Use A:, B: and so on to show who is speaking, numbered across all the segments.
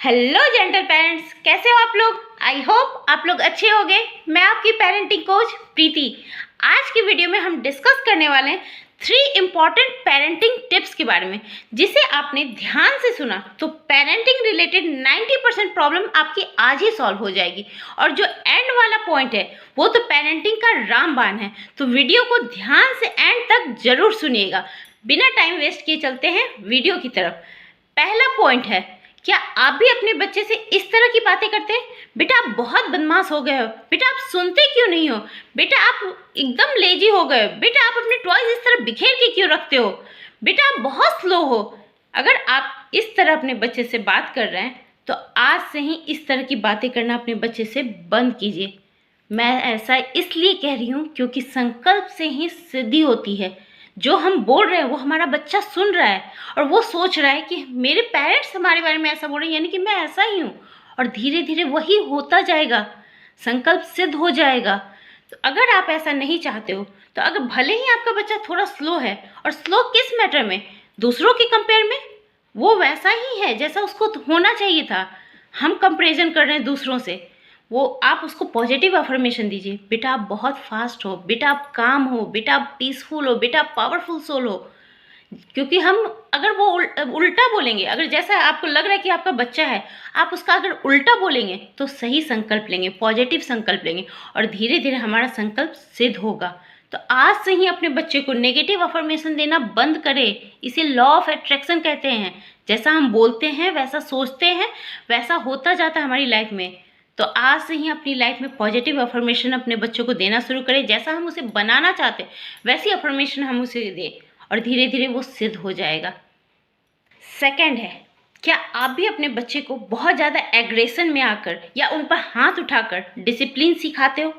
A: Hello gentle parents, कैसे हो आप लोग। आई होप आप लोग अच्छे होंगे। मैं आपकी पेरेंटिंग कोच प्रीति। आज की वीडियो में हम डिस्कस करने वाले हैं 3 इम्पॉर्टेंट पेरेंटिंग टिप्स के बारे में, जिसे आपने ध्यान से सुना तो पेरेंटिंग रिलेटेड 90% प्रॉब्लम आपकी आज ही सॉल्व हो जाएगी। और जो एंड वाला पॉइंट है वो तो पेरेंटिंग का रामबाण है। तो वीडियो को ध्यान से एंड तक जरूर सुनिएगा। बिना टाइम वेस्ट किए चलते हैं वीडियो की तरफ। पहला पॉइंट है, क्या आप भी अपने बच्चे से इस तरह की बातें करते हैं? बेटा आप बहुत बदमाश हो गए हो, बेटा आप सुनते क्यों नहीं हो, बेटा आप एकदम लेजी हो गए हो, बेटा आप अपने टॉयज इस तरह बिखेर के क्यों रखते हो, बेटा आप बहुत स्लो हो। अगर आप इस तरह अपने बच्चे से बात कर रहे हैं तो आज से ही इस तरह की बातें करना अपने बच्चे से बंद कीजिए। मैं ऐसा इसलिए कह रही हूँ क्योंकि संकल्प से ही सिद्धि होती है। जो हम बोल रहे हैं वो हमारा बच्चा सुन रहा है और वो सोच रहा है कि मेरे पेरेंट्स हमारे बारे में ऐसा बोल रहे हैं, यानी कि मैं ऐसा ही हूँ। और धीरे धीरे वही होता जाएगा, संकल्प सिद्ध हो जाएगा। तो अगर आप ऐसा नहीं चाहते हो तो अगर भले ही आपका बच्चा थोड़ा स्लो है, और स्लो किस मैटर में, दूसरों के कंपेयर में वो वैसा ही है जैसा उसको होना चाहिए था। हम कंपेरिजन कर रहे हैं दूसरों से। वो आप उसको पॉजिटिव अफर्मेशन दीजिए, बेटा आप बहुत फास्ट हो, बेटा आप काम हो, बेटा आप पीसफुल हो, बेटा आप पावरफुल सोल हो। क्योंकि हम अगर वो उल्टा बोलेंगे, अगर जैसा आपको लग रहा है कि आपका बच्चा है, आप उसका अगर उल्टा बोलेंगे तो सही संकल्प लेंगे, पॉजिटिव संकल्प लेंगे, और धीरे धीरे हमारा संकल्प सिद्ध होगा। तो आज से ही अपने बच्चे को नेगेटिव अफर्मेशन देना बंद करें। इसे लॉ ऑफ अट्रैक्शन कहते हैं। जैसा हम बोलते हैं वैसा सोचते हैं, वैसा होता जाता है हमारी लाइफ में। तो आज से ही अपनी लाइफ में पॉजिटिव अफर्मेशन अपने बच्चों को देना शुरू करें। जैसा हम उसे बनाना चाहते हैं वैसी अफर्मेशन हम उसे दें, और धीरे धीरे वो सिद्ध हो जाएगा। सेकंड है, क्या आप भी अपने बच्चे को बहुत ज़्यादा एग्रेशन में आकर या उन पर हाथ उठाकर डिसिप्लिन सिखाते हो?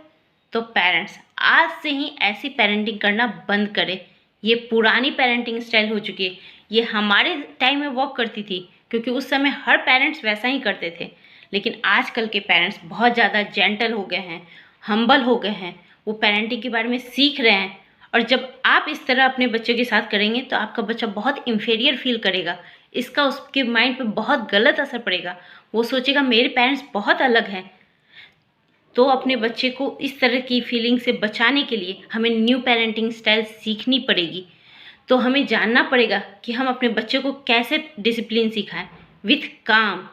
A: तो पेरेंट्स आज से ही ऐसी पेरेंटिंग करना बंद करें। ये पुरानी पेरेंटिंग स्टाइल हो चुकी है। ये हमारे टाइम में वर्क करती थी क्योंकि उस समय हर पेरेंट्स वैसा ही करते थे। लेकिन आजकल के पेरेंट्स बहुत ज़्यादा जेंटल हो गए हैं, हम्बल हो गए हैं। वो पेरेंटिंग के बारे में सीख रहे हैं। और जब आप इस तरह अपने बच्चे के साथ करेंगे तो आपका बच्चा बहुत इंफीरियर फील करेगा। इसका उसके माइंड पे बहुत गलत असर पड़ेगा। वो सोचेगा मेरे पेरेंट्स बहुत अलग हैं। तो अपने बच्चे को इस तरह की फीलिंग से बचाने के लिए हमें न्यू पेरेंटिंग स्टाइल सीखनी पड़ेगी। तो हमें जानना पड़ेगा कि हम अपने बच्चे को कैसे डिसिप्लिन सिखाएं विथ काम।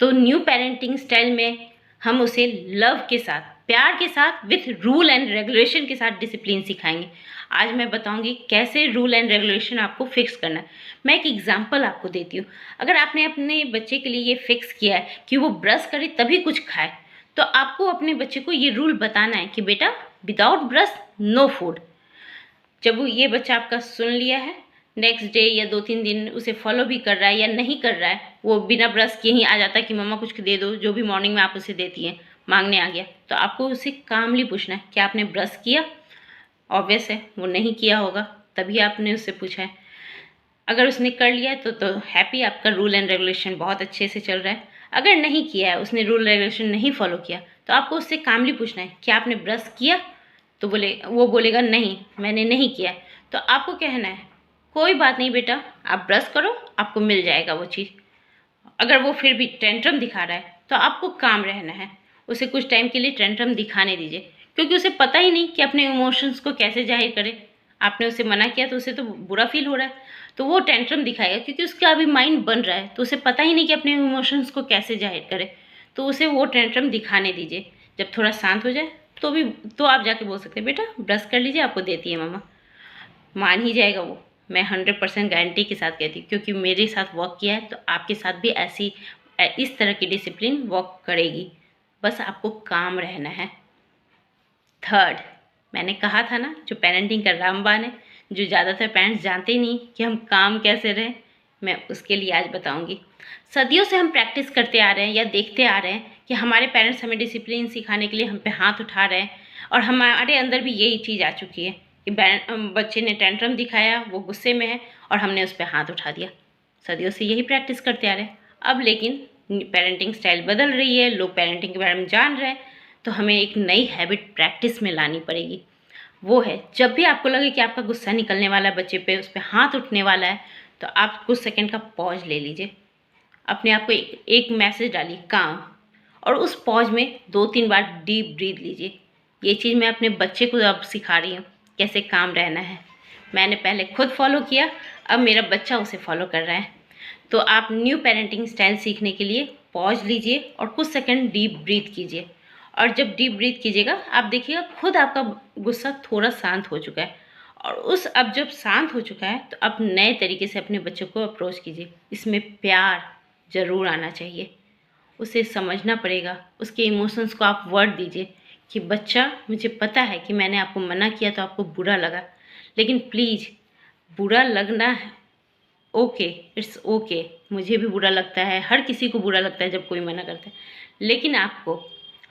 A: तो न्यू पेरेंटिंग स्टाइल में हम उसे लव के साथ, प्यार के साथ, विथ रूल एंड रेगुलेशन के साथ डिसिप्लिन सिखाएंगे। आज मैं बताऊंगी कैसे रूल एंड रेगुलेशन आपको फिक्स करना है। मैं एक एग्जांपल आपको देती हूँ। अगर आपने अपने बच्चे के लिए ये फिक्स किया है कि वो ब्रश करे तभी कुछ खाए, तो आपको अपने बच्चे को ये रूल बताना है कि बेटा विदाउट ब्रश नो फूड। जब वो ये बच्चा आपका सुन लिया है, नेक्स्ट डे या 2-3 दिन उसे फॉलो भी कर रहा है या नहीं कर रहा है, वो बिना ब्रश किए ही आ जाता है कि मम्मा कुछ दे दो, जो भी मॉर्निंग में आप उसे देती हैं, मांगने आ गया, तो आपको उसे कामली पूछना है कि आपने ब्रश किया। ऑब्वियस है वो नहीं किया होगा, तभी आपने उससे पूछा है। अगर उसने कर लिया है तो हैप्पी, आपका रूल एंड रेगुलेशन बहुत अच्छे से चल रहा है। अगर नहीं किया है, उसने रूल रेगुलेशन नहीं फॉलो किया, तो आपको उससे कामली पूछना है कि आपने ब्रश किया। तो वो बोलेगा नहीं मैंने नहीं किया। तो आपको कहना है कोई बात नहीं बेटा, आप ब्रश करो, आपको मिल जाएगा वो चीज़। अगर वो फिर भी टेंट्रम दिखा रहा है तो आपको काम रहना है, उसे कुछ टाइम के लिए टेंट्रम दिखाने दीजिए, क्योंकि उसे पता ही नहीं कि अपने इमोशंस को कैसे जाहिर करे। आपने उसे मना किया तो उसे तो बुरा फील हो रहा है, तो वो टेंट्रम दिखाएगा क्योंकि उसका अभी माइंड बन रहा है, तो उसे पता ही नहीं कि अपने इमोशंस को कैसे जाहिर करे। तो उसे वो टेंट्रम दिखाने दीजिए। जब थोड़ा शांत हो जाए तो आप जाके बोल सकते हैं बेटा ब्रश कर लीजिए, आपको देती है मम्मा। मान ही जाएगा वो, मैं 100% गारंटी के साथ कहती हूँ, क्योंकि मेरे साथ वर्क किया है। तो आपके साथ भी इस तरह की डिसिप्लिन वर्क करेगी। बस आपको काम रहना है। थर्ड, मैंने कहा था ना जो पेरेंटिंग का रामबाण है, जो ज़्यादातर पेरेंट्स जानते ही नहीं कि हम काम कैसे रहें, मैं उसके लिए आज बताऊंगी। सदियों से हम प्रैक्टिस करते आ रहे हैं या देखते आ रहे हैं कि हमारे पेरेंट्स हमें डिसिप्लिन सिखाने के लिए हम पे हाथ उठा रहे हैं, और हमारे अंदर भी यही चीज़ आ चुकी है कि बच्चे ने टेंट्रम दिखाया, वो गुस्से में है और हमने उस पर हाथ उठा दिया। सदियों से यही प्रैक्टिस करते आ रहे हैं। अब लेकिन पेरेंटिंग स्टाइल बदल रही है, लोग पेरेंटिंग के बारे में जान रहे हैं, तो हमें एक नई हैबिट प्रैक्टिस में लानी पड़ेगी। वो है, जब भी आपको लगे कि आपका गुस्सा निकलने वाला है बच्चे पे, उस पर हाथ उठने वाला है, तो आप कुछ सेकंड का पॉज ले लीजिए अपने आप को एक मैसेज डालिए काम, और उस पॉज में 2-3 बार डीप ब्रीथ लीजिए। ये चीज़ मैं अपने बच्चे को अब सिखा रही हूँ कैसे काम रहना है। मैंने पहले खुद फॉलो किया, अब मेरा बच्चा उसे फॉलो कर रहा है। तो आप न्यू पेरेंटिंग स्टाइल सीखने के लिए पॉज लीजिए और कुछ सेकंड डीप ब्रीथ कीजिए। और जब डीप ब्रीथ कीजिएगा आप देखिएगा खुद आपका गुस्सा थोड़ा शांत हो चुका है। और अब जब शांत हो चुका है तो आप नए तरीके से अपने बच्चों को अप्रोच कीजिए। इसमें प्यार ज़रूर आना चाहिए, उसे समझना पड़ेगा, उसके इमोशंस को आप वर्ड दीजिए कि बच्चा, मुझे पता है कि मैंने आपको मना किया तो आपको बुरा लगा, लेकिन प्लीज़, बुरा लगना है ओके, इट्स ओके, मुझे भी बुरा लगता है, हर किसी को बुरा लगता है जब कोई मना करता है, लेकिन आपको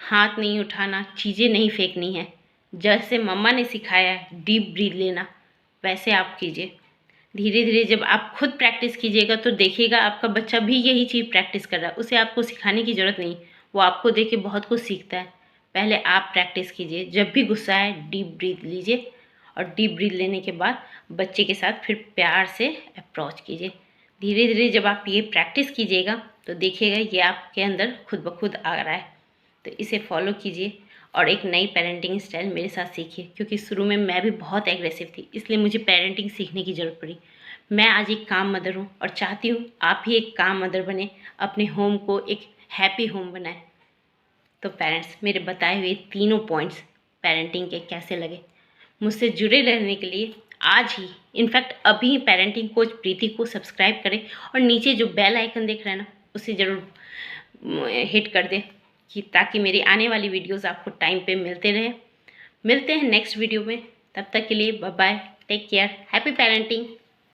A: हाथ नहीं उठाना, चीज़ें नहीं फेंकनी है। जैसे मम्मा ने सिखाया है डीप ब्रीथ लेना, वैसे आप कीजिए। धीरे धीरे जब आप खुद प्रैक्टिस कीजिएगा तो देखिएगा आपका बच्चा भी यही चीज़ प्रैक्टिस कर रहा है। उसे आपको सिखाने की ज़रूरत नहीं, वो आपको देख के बहुत कुछ सीखता है। पहले आप प्रैक्टिस कीजिए, जब भी गुस्सा आए डीप ब्रीथ लीजिए, और डीप ब्रीथ लेने के बाद बच्चे के साथ फिर प्यार से अप्रोच कीजिए। धीरे धीरे जब आप ये प्रैक्टिस कीजिएगा तो देखिएगा ये आपके अंदर खुद ब खुद आ रहा है। तो इसे फॉलो कीजिए और एक नई पेरेंटिंग स्टाइल मेरे साथ सीखिए, क्योंकि शुरू में मैं भी बहुत एग्रेसिव थी, इसलिए मुझे पेरेंटिंग सीखने की ज़रूरत पड़ी। मैं आज एक काम मदर हूँ और चाहती हूँ आप भी एक काम मदर बने, अपने होम को एक हैप्पी होम बनाएं। तो पेरेंट्स, मेरे बताए हुए तीनों पॉइंट्स पेरेंटिंग के कैसे लगे? मुझसे जुड़े रहने के लिए आज ही, इनफैक्ट अभी पेरेंटिंग कोच प्रीति को सब्सक्राइब करें और नीचे जो बेल आइकन देख रहे हैं ना, उसे ज़रूर हिट कर दें कि ताकि मेरी आने वाली वीडियोस आपको टाइम पे मिलते रहे। मिलते हैं नेक्स्ट वीडियो में, तब तक के लिए bye bye, take care, happy parenting.